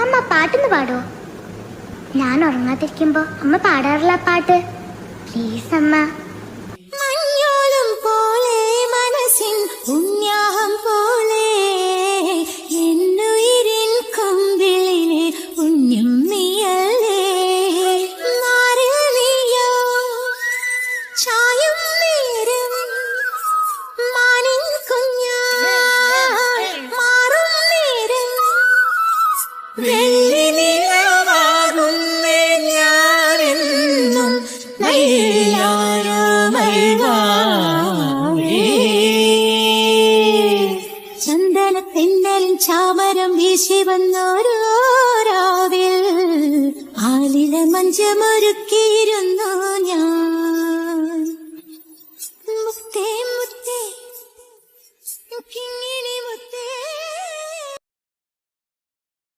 അമ്മ പാട്ടൊന്ന് പാടോ? ഞാൻ ഉറങ്ങാതിരിക്കുമ്പോ അമ്മ പാടാറില്ല പാട്ട്. പ്ലീസ് അമ്മ. മഞ്ഞോളം പോലെ മനസ്സിൻ ഉന്യാഹം പോലെ എന്നുയിരിൻ കൊമ്പിളിനെ ഉന്നം നീയല്ലേ. മാറിൽ നീയോ ചായം നേരം മാനിൻ കുഞ്ഞാ മാറും നേരം വെള്ളി നിലവാകുന്നേ ഞാനെന്നും ചന്ദനത്തെന്നലും ചാമരം വീശി വന്നോരോ രാവിൽ ആലില മഞ്ചമൊരുക്കിയിരുന്നു ഞാൻ. മുത്തേ മുത്തേ